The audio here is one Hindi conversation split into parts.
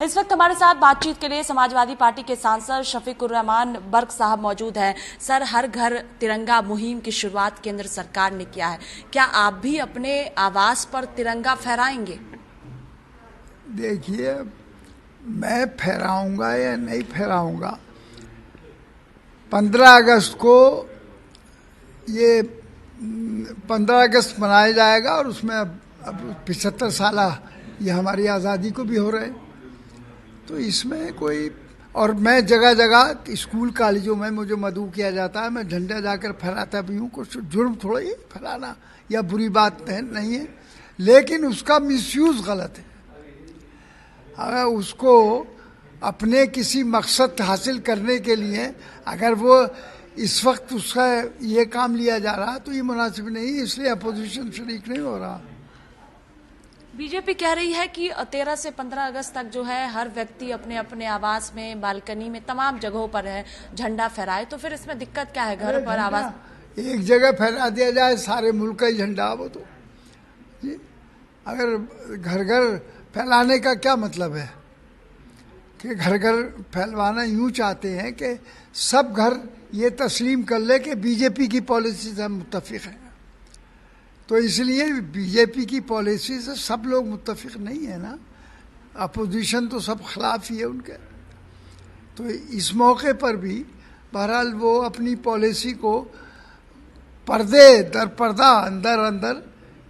इस वक्त हमारे साथ बातचीत के लिए समाजवादी पार्टी के सांसद शफीकुर रहमान बर्क साहब मौजूद हैं। सर, हर घर तिरंगा मुहिम की शुरुआत केंद्र सरकार ने किया है, क्या आप भी अपने आवास पर तिरंगा फहराएंगे? देखिए, मैं फहराऊंगा या नहीं फहराऊंगा, 15 अगस्त को ये 15 अगस्त मनाया जाएगा और उसमें अब 75 साल ये हमारी आज़ादी को भी हो रहे हैं। तो इसमें कोई, और मैं जगह जगह स्कूल कॉलेजों में मुझे मदऊ किया जाता है, मैं झंडा जाकर फहराता भी हूँ। कुछ जुर्म थोड़ा ही फहराना या बुरी बात नहीं है, लेकिन उसका मिसयूज़ गलत है। अगर उसको अपने किसी मकसद हासिल करने के लिए अगर वो इस वक्त उसका ये काम लिया जा रहा तो ये मुनासिब नहीं, इसलिए अपोजिशन शरीक नहीं हो रहा। बीजेपी कह रही है कि 13 से 15 अगस्त तक जो है हर व्यक्ति अपने अपने आवास में, बालकनी में, तमाम जगहों पर है झंडा फहराए, तो फिर इसमें दिक्कत क्या है? घर पर आवास एक जगह फहरा दिया जाए सारे मुल्क का ही झंडा, वो तो जी, अगर घर घर फैलाने का क्या मतलब है कि घर घर फैलवाना यूं चाहते हैं कि सब घर ये तस्लीम कर ले कि बीजेपी की पॉलिसी से हम मुत्तफिक हैं। तो इसलिए बीजेपी की पॉलिसी से सब लोग मुत्तफिक नहीं है ना, अपोजिशन तो सब खिलाफ ही है उनके। तो इस मौके पर भी बहरहाल वो अपनी पॉलिसी को पर्दे दर पर्दा अंदर अंदर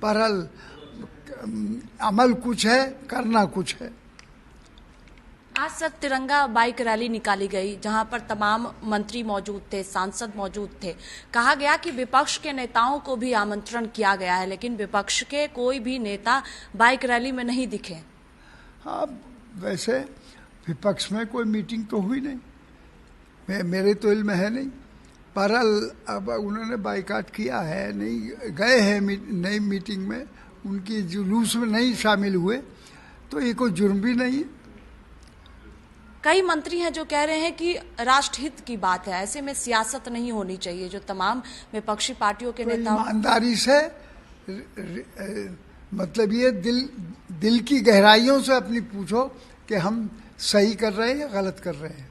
बहरहाल अमल कुछ है, करना कुछ है। आज तक तिरंगा बाइक रैली निकाली गई जहां पर तमाम मंत्री मौजूद थे, सांसद मौजूद थे। कहा गया कि विपक्ष के नेताओं को भी आमंत्रण किया गया है, लेकिन विपक्ष के कोई भी नेता बाइक रैली में नहीं दिखे। हाँ, वैसे विपक्ष में कोई मीटिंग तो हुई नहीं, मेरे तो इल्म है नहीं। बहरहाल अब उन्होंने बाइकाट किया है, नहीं गए हैं नई मीटिंग में, उनकी जुलूस में नहीं शामिल हुए, तो ये कोई जुर्म भी नहीं है। कई मंत्री हैं जो कह रहे हैं कि राष्ट्रहित की बात है, ऐसे में सियासत नहीं होनी चाहिए। जो तमाम विपक्षी पार्टियों के नेता ईमानदारी से मतलब ये दिल की गहराइयों से अपनी पूछो कि हम सही कर रहे हैं या गलत कर रहे हैं।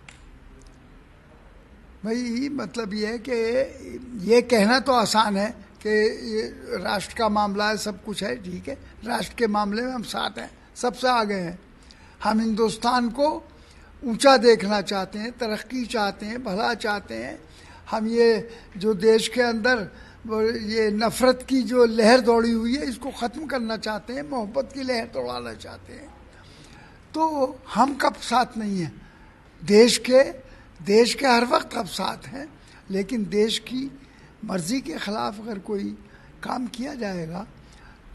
भाई मतलब ये है कि ये कहना तो आसान है कि ये राष्ट्र का मामला है, सब कुछ है, ठीक है, राष्ट्र के मामले में हम साथ हैं, सबसे आगे हैं। हम हिंदुस्तान को ऊंचा देखना चाहते हैं, तरक्की चाहते हैं, भला चाहते हैं। हम ये जो देश के अंदर ये नफ़रत की जो लहर दौड़ी हुई है, इसको ख़त्म करना चाहते हैं, मोहब्बत की लहर दौड़ाना चाहते हैं। तो हम कब साथ नहीं हैं? देश के हर वक्त अब साथ हैं, लेकिन देश की मर्ज़ी के ख़िलाफ़ अगर कोई काम किया जाएगा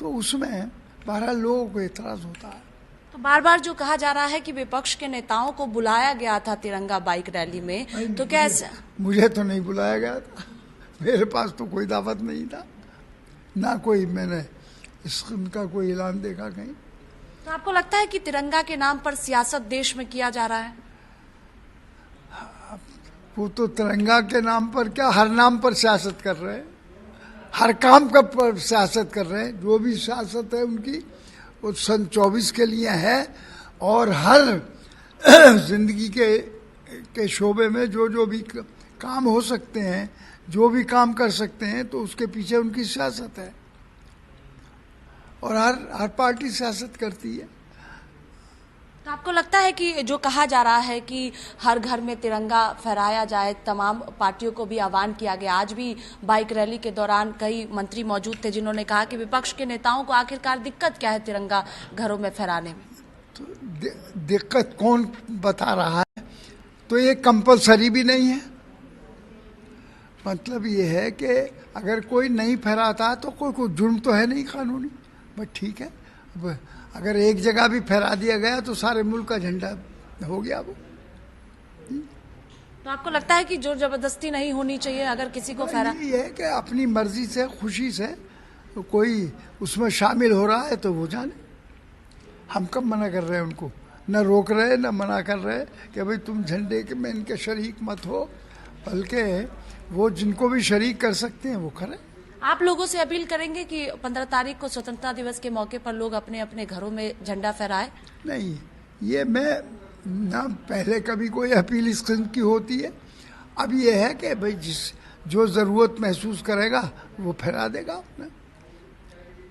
तो उसमें बहरहाल लोगों को एतराज़ होता है। तो बार बार जो कहा जा रहा है कि विपक्ष के नेताओं को बुलाया गया था तिरंगा बाइक रैली में, तो क्या ऐसा? मुझे तो नहीं बुलाया गया था, मेरे पास तो कोई दावत नहीं था, ना कोई मैंने इसका कोई ऐलान देखा कहीं। तो आपको लगता है कि तिरंगा के नाम पर सियासत देश में किया जा रहा है? वो तो तिरंगा के नाम पर क्या, हर नाम पर सियासत कर रहे हैं, हर काम का पर सियासत कर रहे हैं। जो भी सियासत है उनकी वो सन 24 के लिए है, और हर जिंदगी के शोबे में जो भी काम हो सकते हैं, जो भी काम कर सकते हैं, तो उसके पीछे उनकी सियासत है, और हर पार्टी सियासत करती है। तो आपको लगता है कि जो कहा जा रहा है कि हर घर में तिरंगा फहराया जाए, तमाम पार्टियों को भी आह्वान किया गया, आज भी बाइक रैली के दौरान कई मंत्री मौजूद थे जिन्होंने कहा कि विपक्ष के नेताओं को आखिरकार दिक्कत क्या है तिरंगा घरों में फहराने में? तो दिक्कत कौन बता रहा है? तो ये कंपलसरी भी नहीं है। मतलब ये है कि अगर कोई नहीं फहराता तो कोई जुर्म तो है नहीं कानूनी, बस ठीक है। अब अगर एक जगह भी फहरा दिया गया तो सारे मुल्क का झंडा हो गया वो। तो आपको लगता है कि जोर जबरदस्ती नहीं होनी चाहिए अगर किसी को फहरा? ये है कि अपनी मर्जी से, खुशी से तो कोई उसमें शामिल हो रहा है तो वो जाने। हम कब मना कर रहे हैं उनको? न रोक रहे न मना कर रहे कि भाई तुम झंडे के में इनके शरीक मत हो, बल्कि वो जिनको भी शरीक कर सकते हैं वो करें। आप लोगों से अपील करेंगे कि 15 तारीख को स्वतंत्रता दिवस के मौके पर लोग अपने अपने घरों में झंडा फहराए? नहीं, ये मैं ना पहले कभी कोई अपील इस किस्म की होती है। अब ये है कि भाई जो ज़रूरत महसूस करेगा वो फहरा देगा अपने,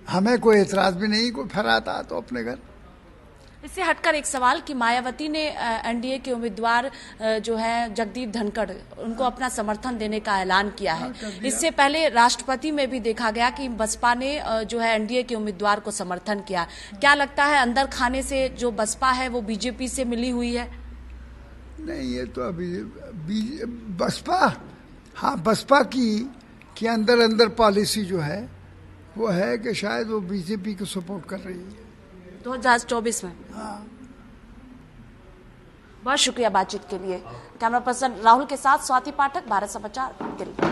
हमें कोई एतराज़ भी नहीं, कोई फहराता तो अपने घर। इससे हटकर एक सवाल कि मायावती ने एनडीए के उम्मीदवार जो है जगदीप धनखड़, उनको अपना समर्थन देने का ऐलान किया है। इससे पहले राष्ट्रपति में भी देखा गया कि बसपा ने जो है एनडीए के उम्मीदवार को समर्थन किया। क्या लगता है अंदर खाने से जो बसपा है वो बीजेपी से मिली हुई है? नहीं, ये तो अभी बसपा, हाँ बसपा की अंदर पॉलिसी जो है वो है कि शायद वो बीजेपी को सपोर्ट कर रही है 2024 में। हाँ। बहुत शुक्रिया बातचीत के लिए। कैमरा पर्सन राहुल के साथ स्वाति पाठक, भारत समाचार, दिल्ली।